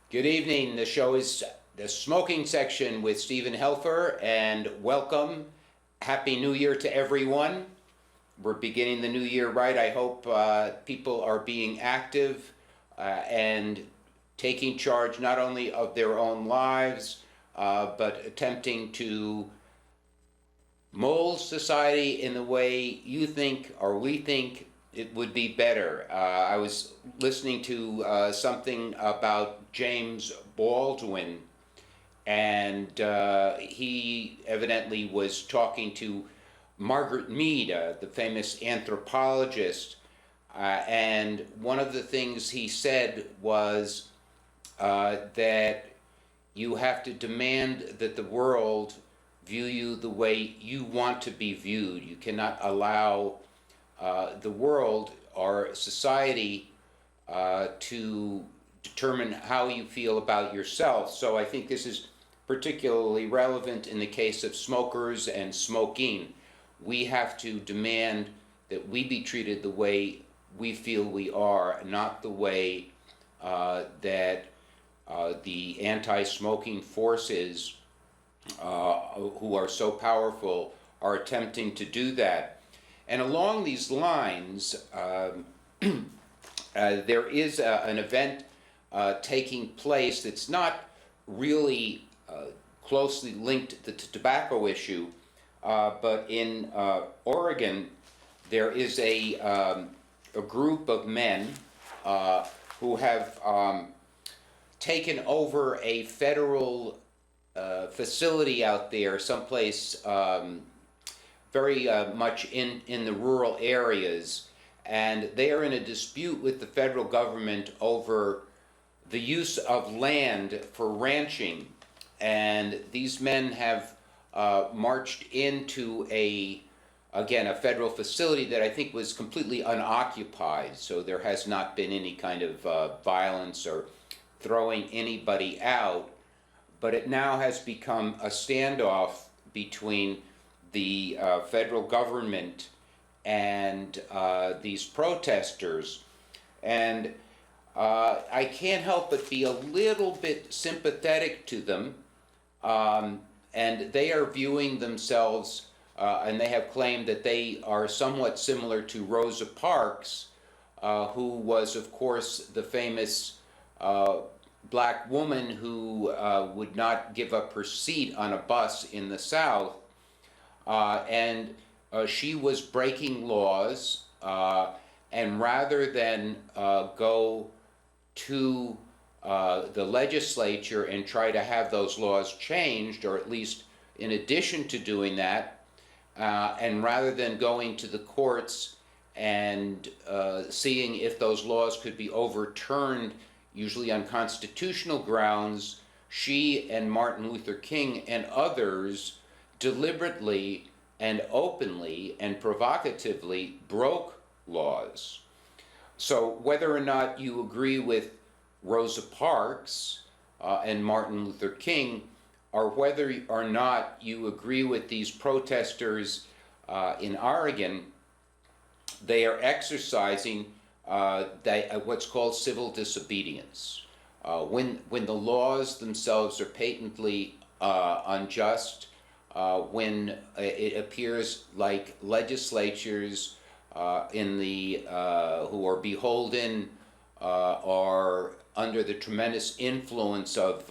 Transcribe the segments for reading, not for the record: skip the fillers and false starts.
Good evening. The show is the smoking section with Stephen Helfer, and welcome. Happy New Year to everyone. We're beginning the new year right. I hope people are being active and taking charge not only of their own lives, but attempting to mold society in the way you think or we think it would be better. I was listening to something about James Baldwin, and he evidently was talking to Margaret Mead, the famous anthropologist, and one of the things he said was that you have to demand that the world view you the way you want to be viewed. You cannot allow the world or society to determine how you feel about yourself. So I think this is particularly relevant in the case of smokers and smoking. We have to demand that we be treated the way we feel we are, not the way that the anti-smoking forces who are so powerful are attempting to do that. And along these lines, there is an event taking place that's not really closely linked to the tobacco issue, but in Oregon, there is a group of men who have taken over a federal facility out there, someplace very much in the rural areas, and they are in a dispute with the federal government over the use of land for ranching. And these men have marched into again, a federal facility that I think was completely unoccupied, so there has not been any kind of violence or throwing anybody out, but it now has become a standoff between the federal government and these protesters. And I can't help but be a little bit sympathetic to them. And they are viewing themselves, and they have claimed that they are somewhat similar to Rosa Parks, who was, of course, the famous black woman who would not give up her seat on a bus in the South. And she was breaking laws, and rather than go to the legislature and try to have those laws changed, or at least in addition to doing that, and rather than going to the courts and seeing if those laws could be overturned, usually on constitutional grounds, she and Martin Luther King and others deliberately and openly and provocatively broke laws. So whether or not you agree with Rosa Parks and Martin Luther King, or whether or not you agree with these protesters in Oregon, they are exercising what's called civil disobedience. When the laws themselves are patently unjust, when it appears like legislatures who are beholden are under the tremendous influence of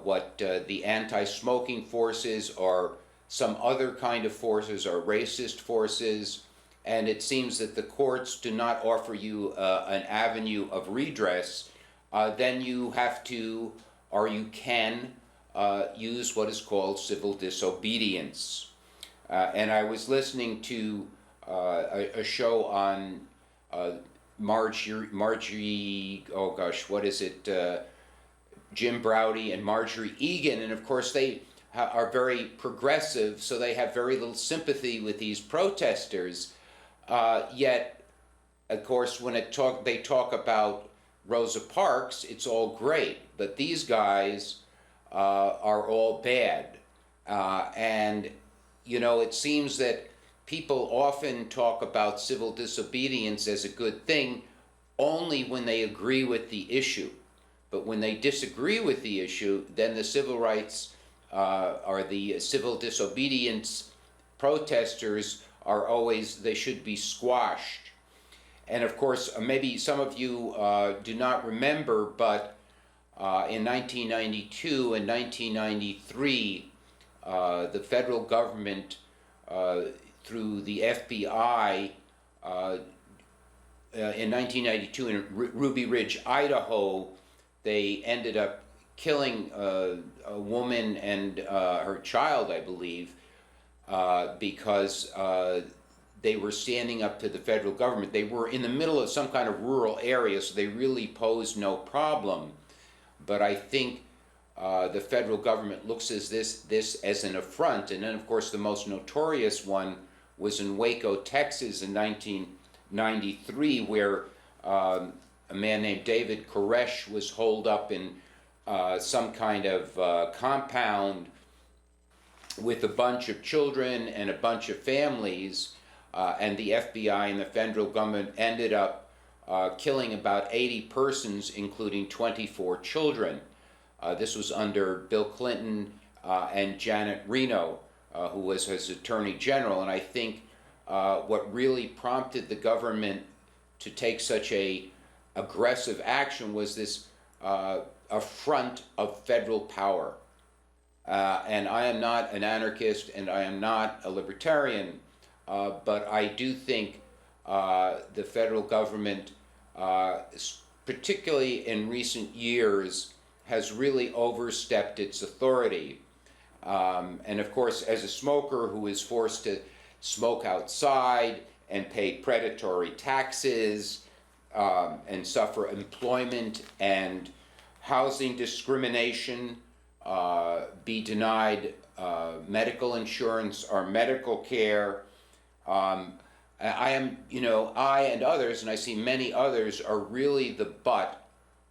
what the anti-smoking forces or some other kind of forces or racist forces, and it seems that the courts do not offer you an avenue of redress, then you have to, or you can, use what is called civil disobedience. And I was listening to a show on Marjorie, oh gosh, what is it? Jim Browdy and Marjorie Egan, and of course they are very progressive, so they have very little sympathy with these protesters. Yet, of course, when they talk about Rosa Parks, it's all great, but these guys are all bad. And, you know, it seems that people often talk about civil disobedience as a good thing only when they agree with the issue. But when they disagree with the issue, then the civil rights or the civil disobedience protesters are always, they should be squashed. And of course, maybe some of you do not remember, but in 1992 and 1993, the federal government, through the FBI, in 1992 in Ruby Ridge, Idaho, they ended up killing a woman and her child, I believe, because they were standing up to the federal government. They were in the middle of some kind of rural area, so they really posed no problem. But I think the federal government looks at this as an affront. And then, of course, the most notorious one was in Waco, Texas in 1993, where a man named David Koresh was holed up in some kind of compound with a bunch of children and a bunch of families, and the FBI and the federal government ended up killing about 80 persons, including 24 children. This was under Bill Clinton and Janet Reno, who was his attorney general. And I think what really prompted the government to take such a aggressive action was this affront of federal power. And I am not an anarchist and I am not a libertarian, but I do think the federal government, particularly in recent years, has really overstepped its authority. And of course, as a smoker who is forced to smoke outside and pay predatory taxes and suffer employment and housing discrimination, be denied medical insurance or medical care. I am, I and others, and I see many others, are really the butt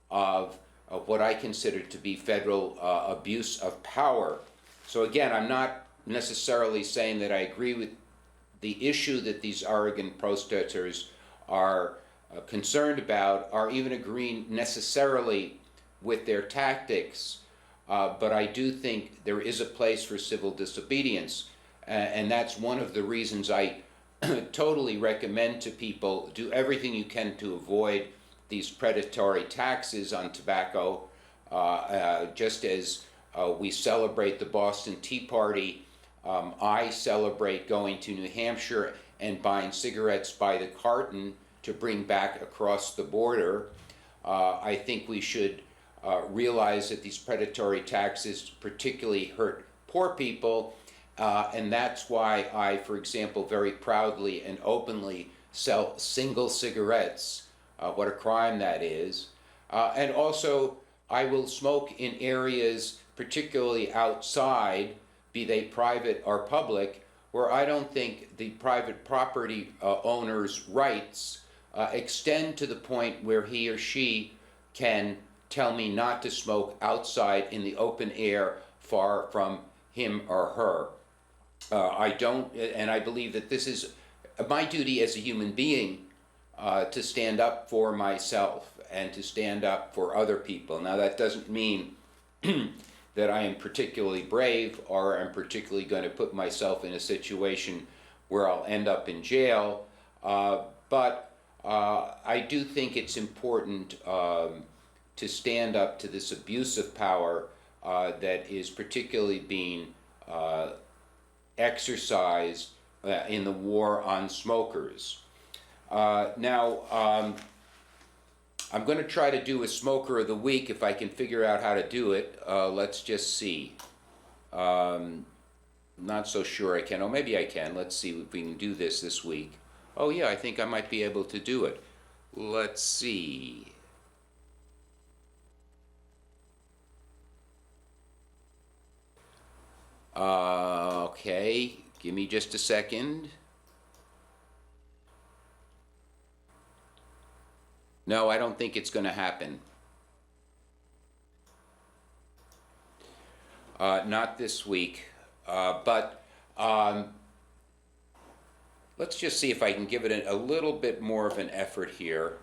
of what I consider to be federal abuse of power. So again, I'm not necessarily saying that I agree with the issue that these Oregon protesters are concerned about, or even agree necessarily with their tactics, but I do think there is a place for civil disobedience, and that's one of the reasons I totally recommend to people do everything you can to avoid these predatory taxes on tobacco, just as we celebrate the Boston Tea Party. I celebrate going to New Hampshire and buying cigarettes by the carton to bring back across the border. I think we should realize that these predatory taxes particularly hurt poor people, and that's why I, for example, very proudly and openly sell single cigarettes. What a crime that is. And also, I will smoke in areas, particularly outside, be they private or public, where I don't think the private property owner's rights extend to the point where he or she can tell me not to smoke outside in the open air far from him or her. I don't, and I believe that this is my duty as a human being to stand up for myself and to stand up for other people. Now, that doesn't mean that I am particularly brave or I'm particularly going to put myself in a situation where I'll end up in jail, but I do think it's important to stand up to this abuse of power that is particularly being exercised in the war on smokers. Now, I'm going to try to do a Smoker of the Week if I can figure out how to do it. Let's just see. Not so sure I can. Oh, maybe I can. Let's see if we can do this week. Oh, yeah, I think I might be able to do it. Let's see. Okay, give me just a second. No, I don't think it's going to happen. Not this week, but let's just see if I can give it a little bit more of an effort here.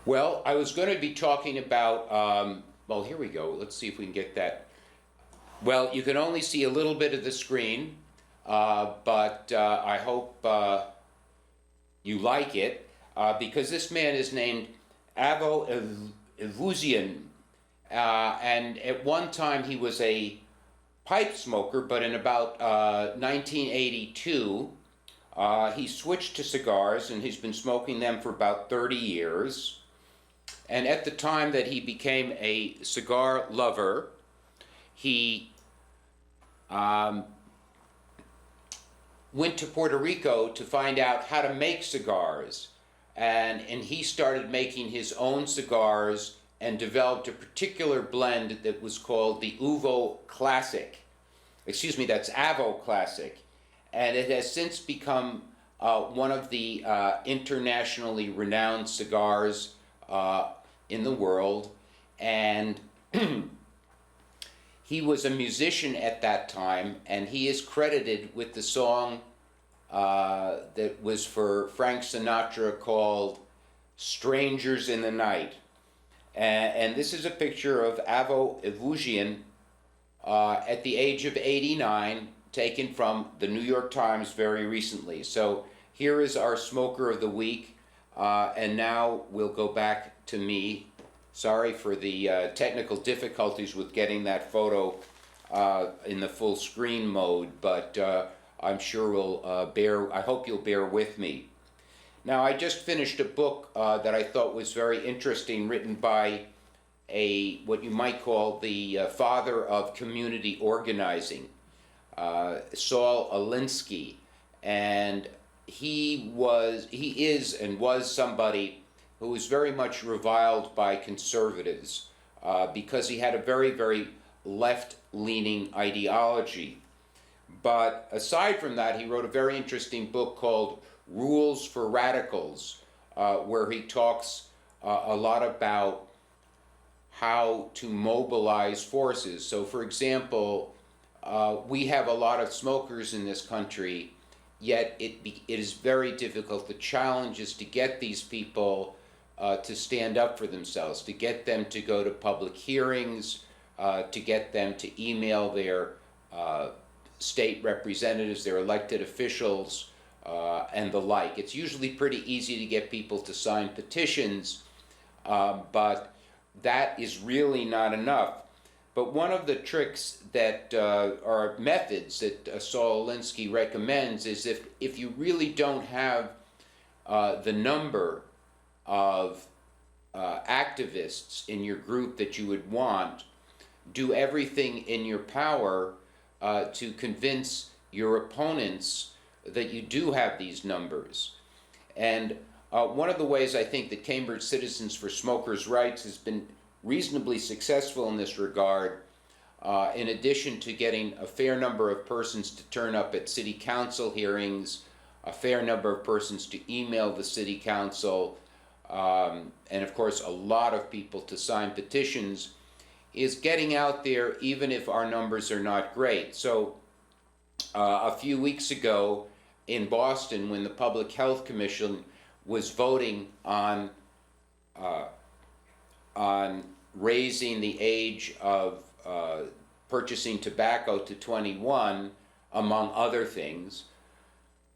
Well, I was going to be talking about, well, here we go. Let's see if we can get that. Well, you can only see a little bit of the screen, but I hope you like it, because this man is named Avo Evuzian, and at one time he was a pipe smoker, but in about 1982, he switched to cigars, and he's been smoking them for about 30 years. And at the time that he became a cigar lover, he went to Puerto Rico to find out how to make cigars. And he started making his own cigars and developed a particular blend that was called the Uvo Classic. Excuse me, that's Avo Classic. And it has since become one of the internationally renowned cigars in the world. And he was a musician at that time, and he is credited with the song that was for Frank Sinatra called Strangers in the Night. And this is a picture of Avo Evuzian at the age of 89, taken from the New York Times very recently. So here is our smoker of the week, and now we'll go back to me. Sorry for the technical difficulties with getting that photo in the full screen mode, but I'm sure I hope you'll bear with me. Now, I just finished a book that I thought was very interesting, written by what you might call the father of community organizing, Saul Alinsky, and he is and was somebody who was very much reviled by conservatives because he had a very, very left-leaning ideology. But aside from that, he wrote a very interesting book called Rules for Radicals, where he talks a lot about how to mobilize forces. So, for example, we have a lot of smokers in this country, yet it is very difficult. The challenge is to get these people to stand up for themselves, to get them to go to public hearings, to get them to email their state representatives, their elected officials, and the like. It's usually pretty easy to get people to sign petitions, but that is really not enough. But one of the tricks that are methods that Saul Alinsky recommends is if you really don't have the number of activists in your group that you would want, do everything in your power to convince your opponents that you do have these numbers. And one of the ways I think that Cambridge Citizens for Smokers' Rights has been reasonably successful in this regard, in addition to getting a fair number of persons to turn up at city council hearings, a fair number of persons to email the city council, and of course a lot of people to sign petitions, is getting out there even if our numbers are not great. So a few weeks ago in Boston, when the Public Health Commission was voting on raising the age of purchasing tobacco to 21, among other things,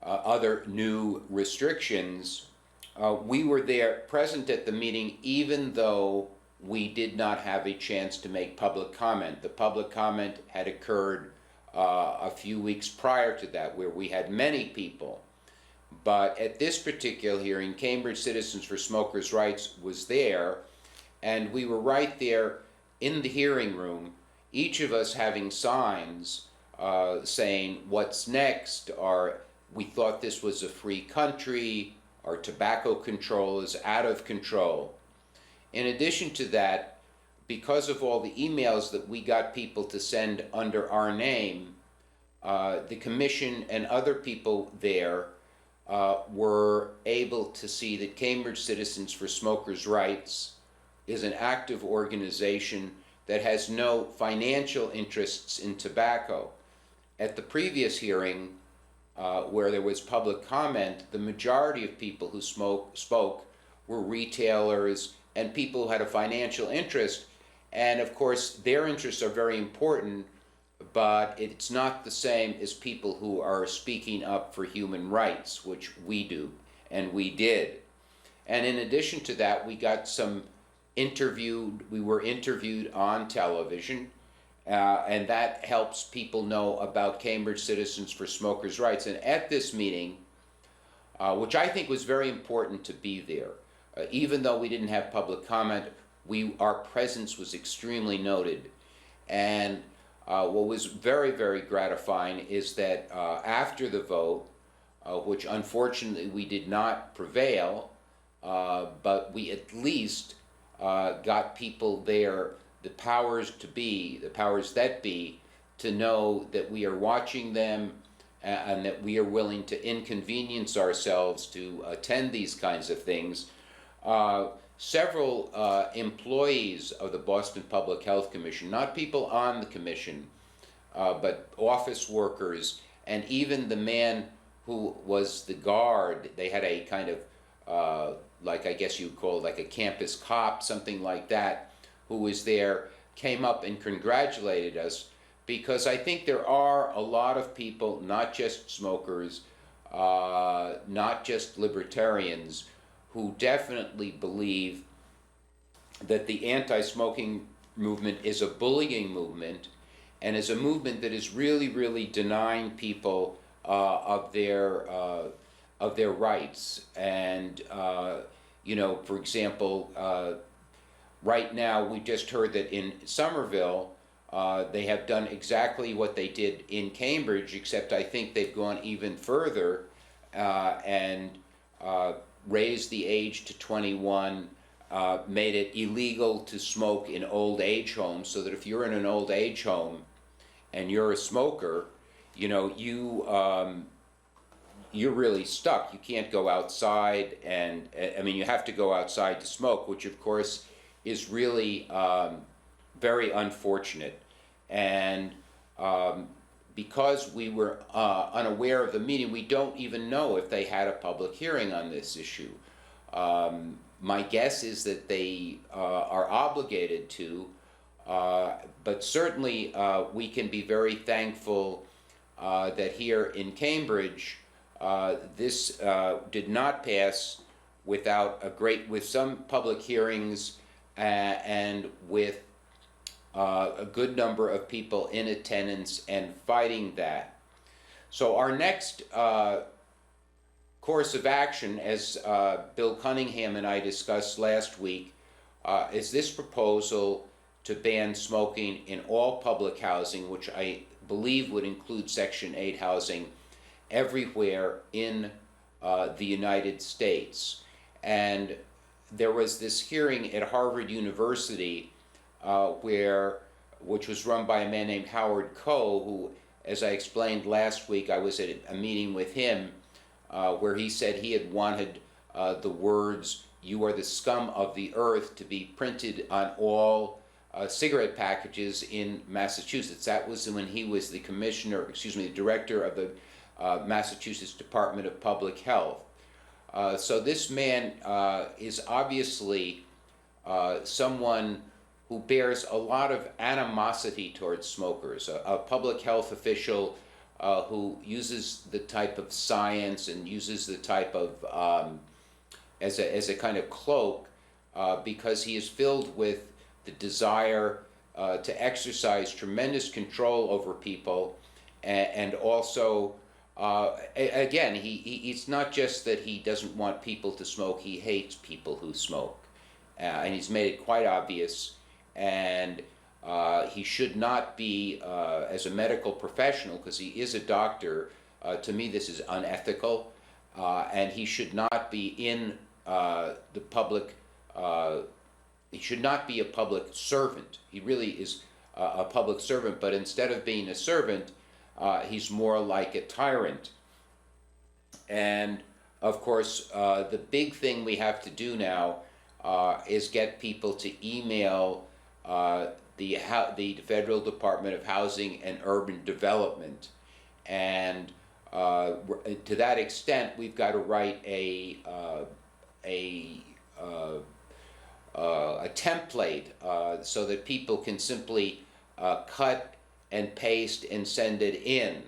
other new restrictions, we were there present at the meeting even though we did not have a chance to make public comment. The public comment had occurred a few weeks prior to that, where we had many people. But at this particular hearing, Cambridge Citizens for Smokers' Rights was there, and we were right there in the hearing room, each of us having signs saying, "What's next?" or "We thought this was a free country," or "Tobacco control is out of control." In addition to that, because of all the emails that we got people to send under our name, the commission and other people there were able to see that Cambridge Citizens for Smokers' Rights is an active organization that has no financial interests in tobacco. At the previous hearing, where there was public comment, the majority of people who spoke were retailers and people who had a financial interest. And of course, their interests are very important, but it's not the same as people who are speaking up for human rights, which we do, and we did. And in addition to that, we were interviewed on television, and that helps people know about Cambridge Citizens for Smokers' Rights. And at this meeting, which I think was very important to be there, even though we didn't have public comment, our presence was extremely noted. And what was very, very gratifying is that after the vote, which unfortunately we did not prevail, but we at least got people there, the powers that be, to know that we are watching them and that we are willing to inconvenience ourselves to attend these kinds of things. Several employees of the Boston Public Health Commission, not people on the commission, but office workers, and even the man who was the guard, they had a kind of, like I guess you'd call it like a campus cop, something like that, who was there, came up and congratulated us, because I think there are a lot of people, not just smokers, not just libertarians, who definitely believe that the anti-smoking movement is a bullying movement, and is a movement that is really, really denying people of their rights. And for example, right now we just heard that in Somerville they have done exactly what they did in Cambridge, except I think they've gone even further and raised the age to 21, made it illegal to smoke in old age homes, so that if you're in an old age home and you're a smoker, you're really stuck. You can't go outside, and I mean, you have to go outside to smoke, which of course is really very unfortunate. And because we were unaware of the meeting, we don't even know if they had a public hearing on this issue. My guess is that they are obligated to, but certainly we can be very thankful that here in Cambridge, this did not pass with some public hearings and with a good number of people in attendance and fighting that. So our next course of action, as Bill Cunningham and I discussed last week, is this proposal to ban smoking in all public housing, which I believe would include Section 8 housing everywhere in the United States. And there was this hearing at Harvard University which was run by a man named Howard Koh, who, as I explained last week, I was at a meeting with him where he said he had wanted the words "You are the scum of the earth" to be printed on all cigarette packages in Massachusetts. That was when he was the director of the Massachusetts Department of Public Health. So this man is obviously someone who bears a lot of animosity towards smokers, a public health official who uses the type of science and uses the type of, as a kind of cloak, because he is filled with the desire to exercise tremendous control over people, and also, again, it's not just that he doesn't want people to smoke, he hates people who smoke. And he's made it quite obvious, and he should not be, as a medical professional, because he is a doctor, to me this is unethical, and he should not be in the public, he should not be a public servant. He really is a public servant, but instead of being a servant, he's more like a tyrant. And of course, the big thing we have to do now is get people to email the Federal Department of Housing and Urban Development, and to that extent, we've got to write a a template so that people can simply cut and paste and send it in.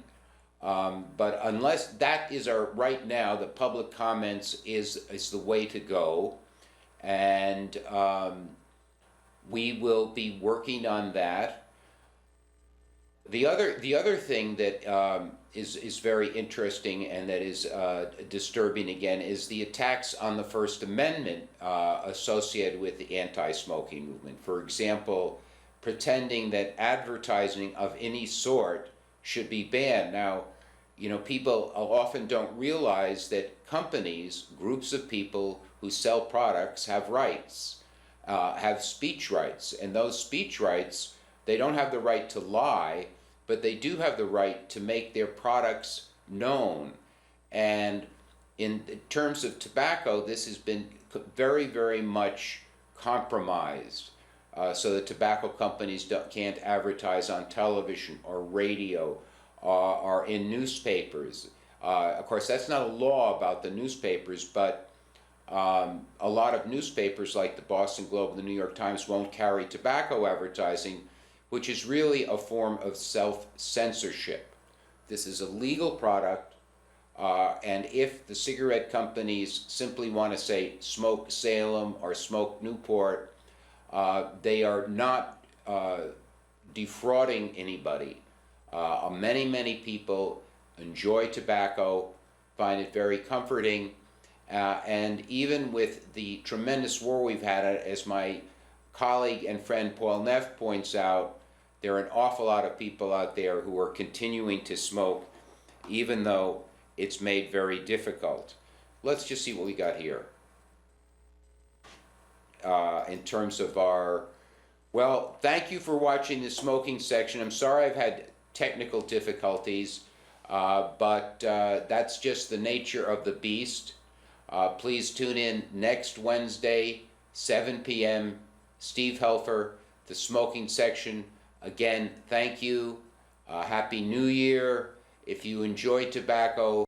But unless that is our, right now, the public comments is the way to go. And we will be working on that. The other thing that is very interesting and that is disturbing again is the attacks on the First Amendment associated with the anti-smoking movement. For example, pretending that advertising of any sort should be banned. Now, people often don't realize that companies, groups of people who sell products have rights, have speech rights, and those speech rights, they don't have the right to lie, but they do have the right to make their products known. And in terms of tobacco, this has been very, very much compromised. So that tobacco companies can't advertise on television or radio or in newspapers. Of course, that's not a law about the newspapers, but a lot of newspapers like the Boston Globe and the New York Times won't carry tobacco advertising, which is really a form of self-censorship. This is a legal product, and if the cigarette companies simply want to say smoke Salem or smoke Newport, they are not defrauding anybody. Many people enjoy tobacco, find it very comforting, and even with the tremendous war we've had, as my colleague and friend Paul Neff points out, there are an awful lot of people out there who are continuing to smoke, even though it's made very difficult. Let's just see what we got here. In terms of our, well, thank you for watching the smoking section. I'm sorry I've had technical difficulties, but that's just the nature of the beast. Please tune in next Wednesday, 7 p.m. Steve Helfer, the smoking section. Again, thank you. Happy New Year. If you enjoy tobacco,